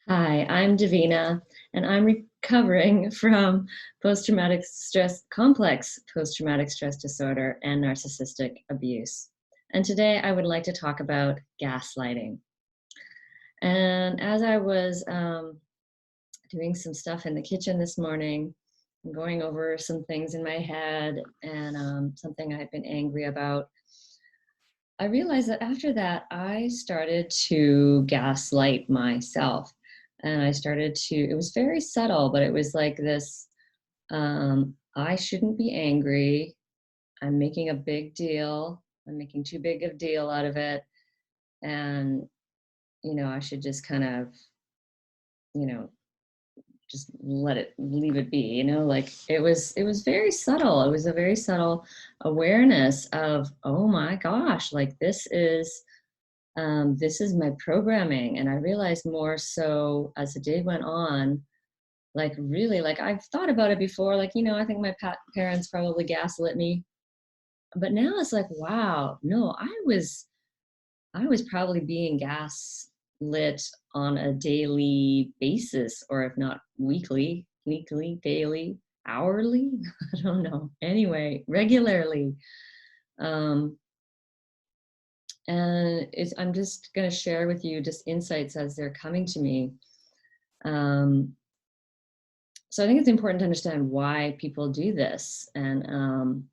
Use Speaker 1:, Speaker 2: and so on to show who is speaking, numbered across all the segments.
Speaker 1: Hi, I'm Davina, and I'm recovering from complex post-traumatic stress disorder and narcissistic abuse. And today I would like to talk about gaslighting. And as I was doing some stuff in the kitchen this morning, going over some things in my head and something I had been angry about, I realized that after that, I started to gaslight myself. And I started to, it was very subtle, but it was like this I shouldn't be angry. I'm making a big deal. I'm making too big of a deal out of it. And, I should just kind of, you know, just leave it be, like it was very subtle. It was a very subtle awareness of, oh my gosh, like this is my programming. And I realized more so as the day went on, like really, like I've thought about it before, like, I think my parents probably gaslit me. But now it's like, wow, no, I was probably being gaslit on a daily basis, or if not weekly, daily, hourly, I don't know. Anyway, regularly. Um, and I'm just going to share with you just insights as they're coming to me. So I think it's important to understand why people do this. And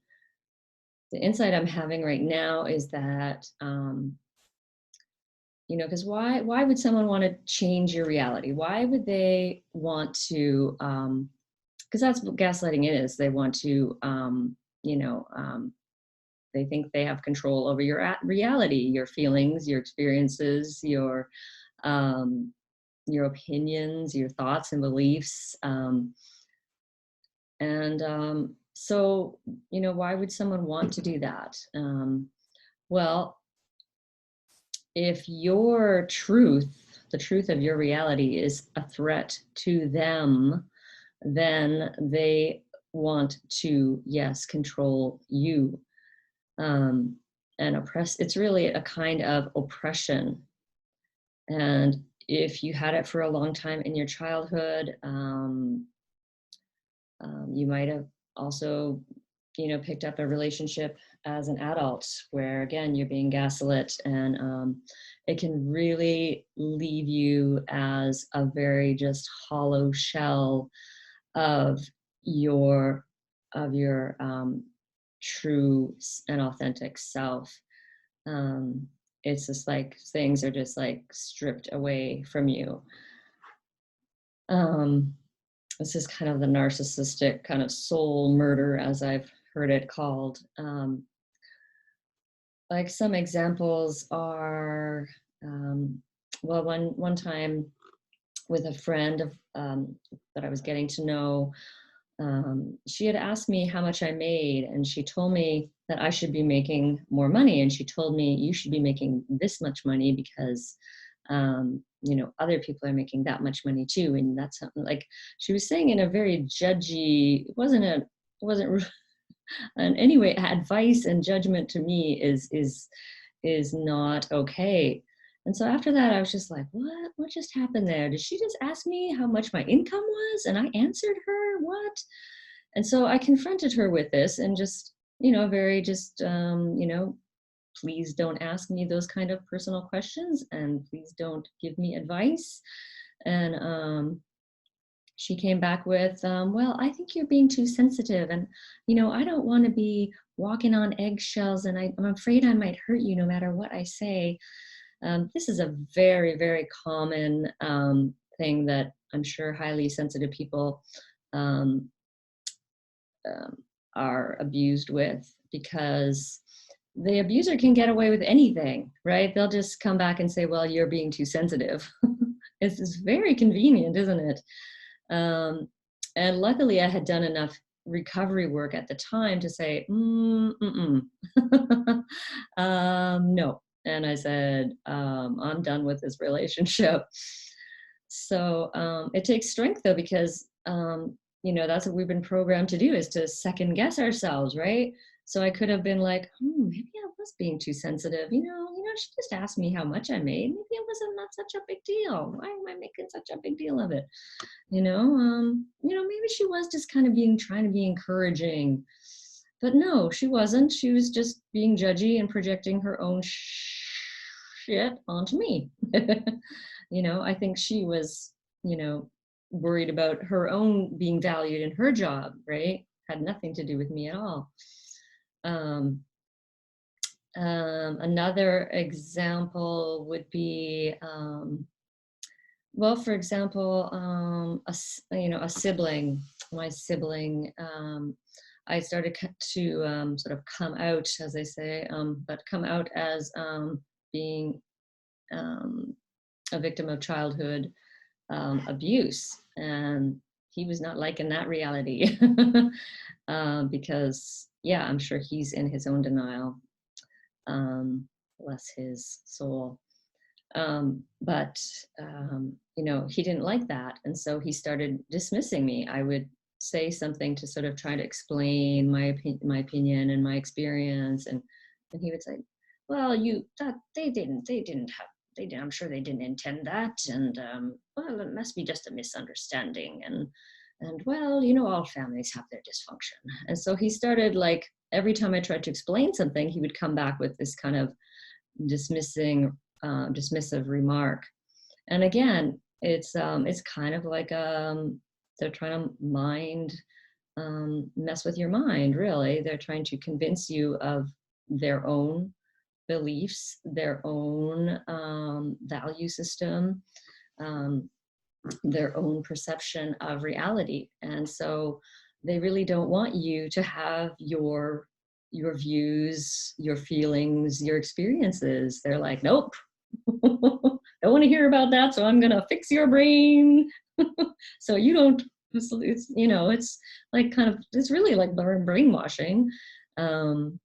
Speaker 1: the insight I'm having right now is that, because why would someone want to change your reality? Why would they want to, because that's what gaslighting is. They want to, you know, um, they think they have control over your reality, your feelings, your experiences, um, your opinions, your thoughts and beliefs. So, why would someone want to do that? Well, if the truth of your reality is a threat to them, then they want to, yes, control you, um, and oppress. It's really a kind of oppression. And if you had it for a long time in your childhood, you might have also, picked up a relationship as an adult where, again, you're being gaslit, and it can really leave you as a very just hollow shell of your true and authentic self. It's just like things are just like stripped away from you. Um, this is kind of the narcissistic kind of soul murder, as I've heard it called. Like some examples are, well, one time with a friend that I was getting to know, she had asked me how much I made, and she told me that I should be making more money. And she told me, you should be making this much money because, other people are making that much money too. And that's something like she was saying in a very judgy, it wasn't and anyway, advice and judgment to me is not okay. And so after that, I was just like, what just happened there? Did she just ask me how much my income was? And I answered her, what? And so I confronted her with this, and just, very just, please don't ask me those kind of personal questions, and please don't give me advice. And she came back with, well, I think you're being too sensitive. And, I don't want to be walking on eggshells, and I'm afraid I might hurt you no matter what I say. This is a very, very common thing that I'm sure highly sensitive people um, are abused with, because the abuser can get away with anything, right? They'll just come back and say, well, you're being too sensitive. It's very convenient, isn't it? And luckily I had done enough recovery work at the time to say, no. And I said, I'm done with this relationship. So it takes strength, though, because, that's what we've been programmed to do, is to second guess ourselves, right? So I could have been like, maybe I was being too sensitive. She just asked me how much I made. Maybe it wasn't not such a big deal. Why am I making such a big deal of it? Maybe she was just kind of trying to be encouraging. But no, she wasn't. She was just being judgy and projecting her own shit onto me. I think she was, worried about her own being valued in her job, right? Had nothing to do with me at all. Another example would be, well, for example, a sibling, my sibling, I started to sort of come out, as they say, but come out as being a victim of childhood abuse. And he was not liking that reality because, yeah, I'm sure he's in his own denial. Bless his soul. But he didn't like that. And so he started dismissing me. I would say something to sort of try to explain my opinion and my experience. And he would say, well, I'm sure they didn't intend that. And, well, it must be just a misunderstanding. And well, all families have their dysfunction. And so he started, like, every time I tried to explain something, he would come back with this kind of dismissive remark. And again, it's kind of like they're trying to mess with your mind, really. They're trying to convince you of their own beliefs, their own value system, their own perception of reality. And so they really don't want you to have your views, your feelings, your experiences. They're like, nope, don't want to hear about that, so I'm going to fix your brain. So you don't, it's like kind of, it's really like brainwashing. And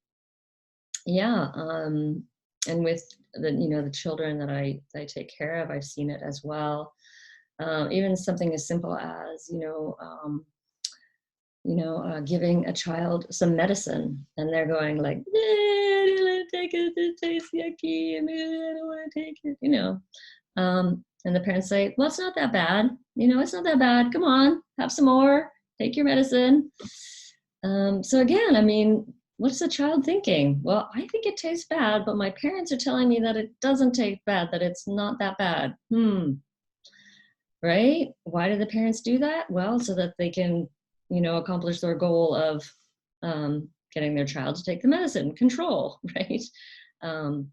Speaker 1: with the children that I take care of, I've seen it as well. Even something as simple as, giving a child some medicine, and they're going like, I don't want to take it, it tastes yucky, and I don't want to take it, and the parents say, well, it's not that bad, it's not that bad, come on, have some more, take your medicine. So again, I mean, what's the child thinking? Well, I think it tastes bad, but my parents are telling me that it doesn't taste bad, that it's not that bad. Right? Why do the parents do that? Well, so that they can, accomplish their goal of getting their child to take the medicine, control, right? And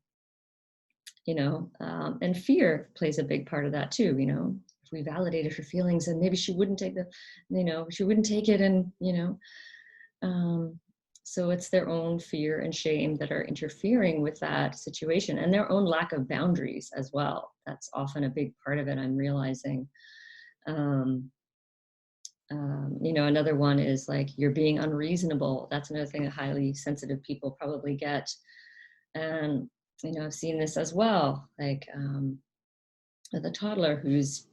Speaker 1: fear plays a big part of that too. If we validated her feelings, and maybe she wouldn't take she wouldn't take it, and so it's their own fear and shame that are interfering with that situation, and their own lack of boundaries as well. That's often a big part of it, I'm realizing. Another one is like, you're being unreasonable. That's another thing that highly sensitive people probably get. And, I've seen this as well, like with a toddler who's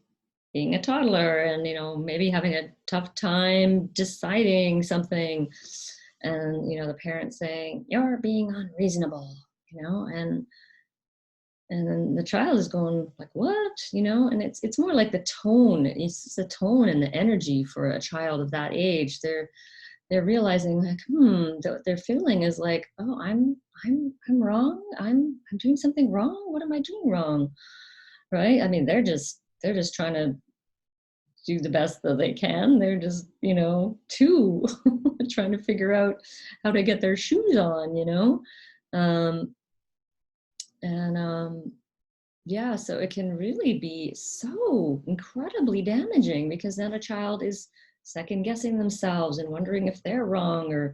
Speaker 1: being a toddler and, maybe having a tough time deciding something. And, the parent saying, you're being unreasonable, and then the child is going like, what, and it's more like the tone. It's the tone and the energy for a child of that age. They're realizing like, their feeling is like, oh, I'm wrong. I'm doing something wrong. What am I doing wrong? Right? I mean, they're just trying to do the best that they can. They're just, trying to figure out how to get their shoes on, yeah, so it can really be so incredibly damaging, because then a child is second guessing themselves and wondering if they're wrong, or,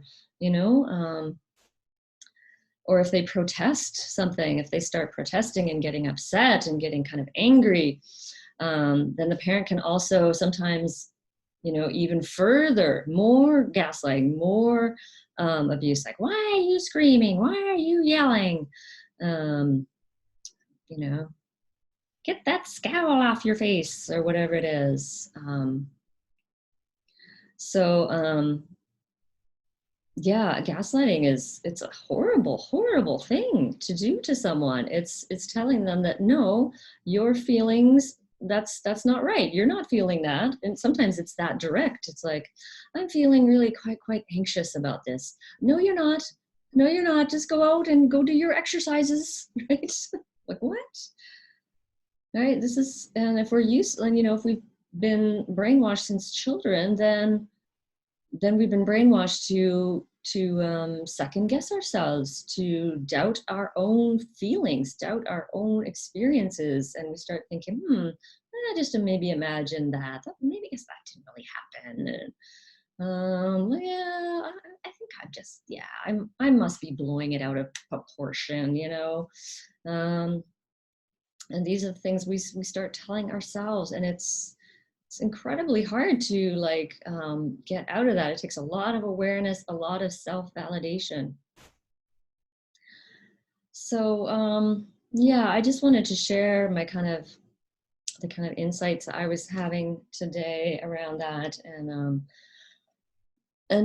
Speaker 1: or if they protest something, if they start protesting and getting upset and getting kind of angry, then the parent can also sometimes, even further, more gaslighting, more abuse, like, why are you screaming? Why are you yelling? Get that scowl off your face, or whatever it is. Yeah, gaslighting it's a horrible, horrible thing to do to someone. It's telling them that no, your feelings, that's not right. You're not feeling that. And sometimes it's that direct. It's like, I'm feeling really quite anxious about this. No, you're not. No, you're not. Just go out and go do your exercises, right? Like what? Right? This is, and if we're used, and if we've been brainwashed since children, then we've been brainwashed to second guess ourselves, to doubt our own feelings, doubt our own experiences, and we start thinking, I just maybe imagine that. Maybe I guess that didn't really happen. Yeah, I think I must be blowing it out of proportion. Um, and these are the things we start telling ourselves, and it's incredibly hard to get out of that. It takes a lot of awareness, a lot of self-validation. So yeah, I just wanted to share the kind of insights I was having today around that, and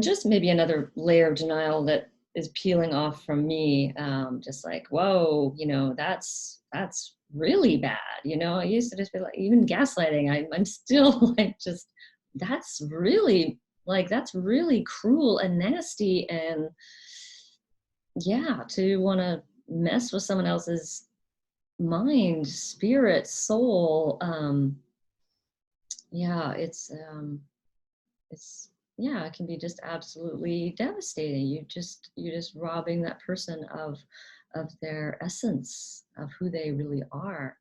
Speaker 1: just maybe another layer of denial that is peeling off from me. Just like, whoa, that's really bad. I used to just be like, even gaslighting, I'm still like, just, that's really, that's really cruel and nasty. And yeah, to want to mess with someone else's mind, spirit, soul. Yeah, it's yeah, it can be just absolutely devastating. You're just robbing that person of their essence, of who they really are.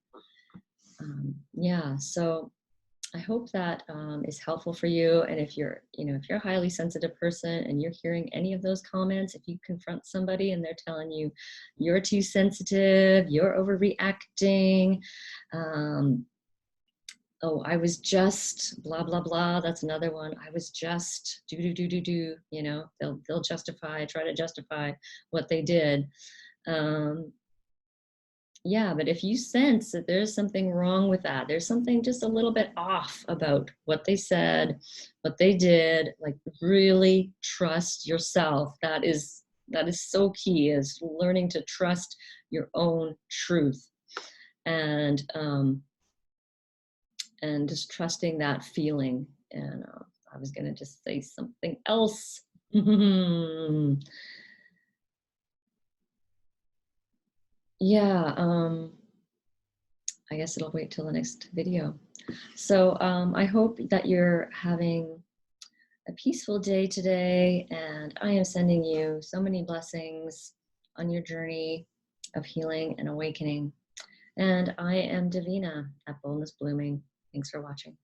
Speaker 1: Yeah, so I hope that is helpful for you. And if if you're a highly sensitive person and you're hearing any of those comments, if you confront somebody and they're telling you you're too sensitive, you're overreacting, oh, I was just blah, blah, blah. That's another one. I was just do. They'll try to justify what they did. Yeah, but if you sense that there's something wrong with that, there's something just a little bit off about what they said, what they did, like really trust yourself. That is so key, is learning to trust your own truth. And just trusting that feeling. And I was going to just say something else. Yeah, I guess it'll wait till the next video. So I hope that you're having a peaceful day today, and I am sending you so many blessings on your journey of healing and awakening. And I am Davina at Boldness Blooming. Thanks for watching.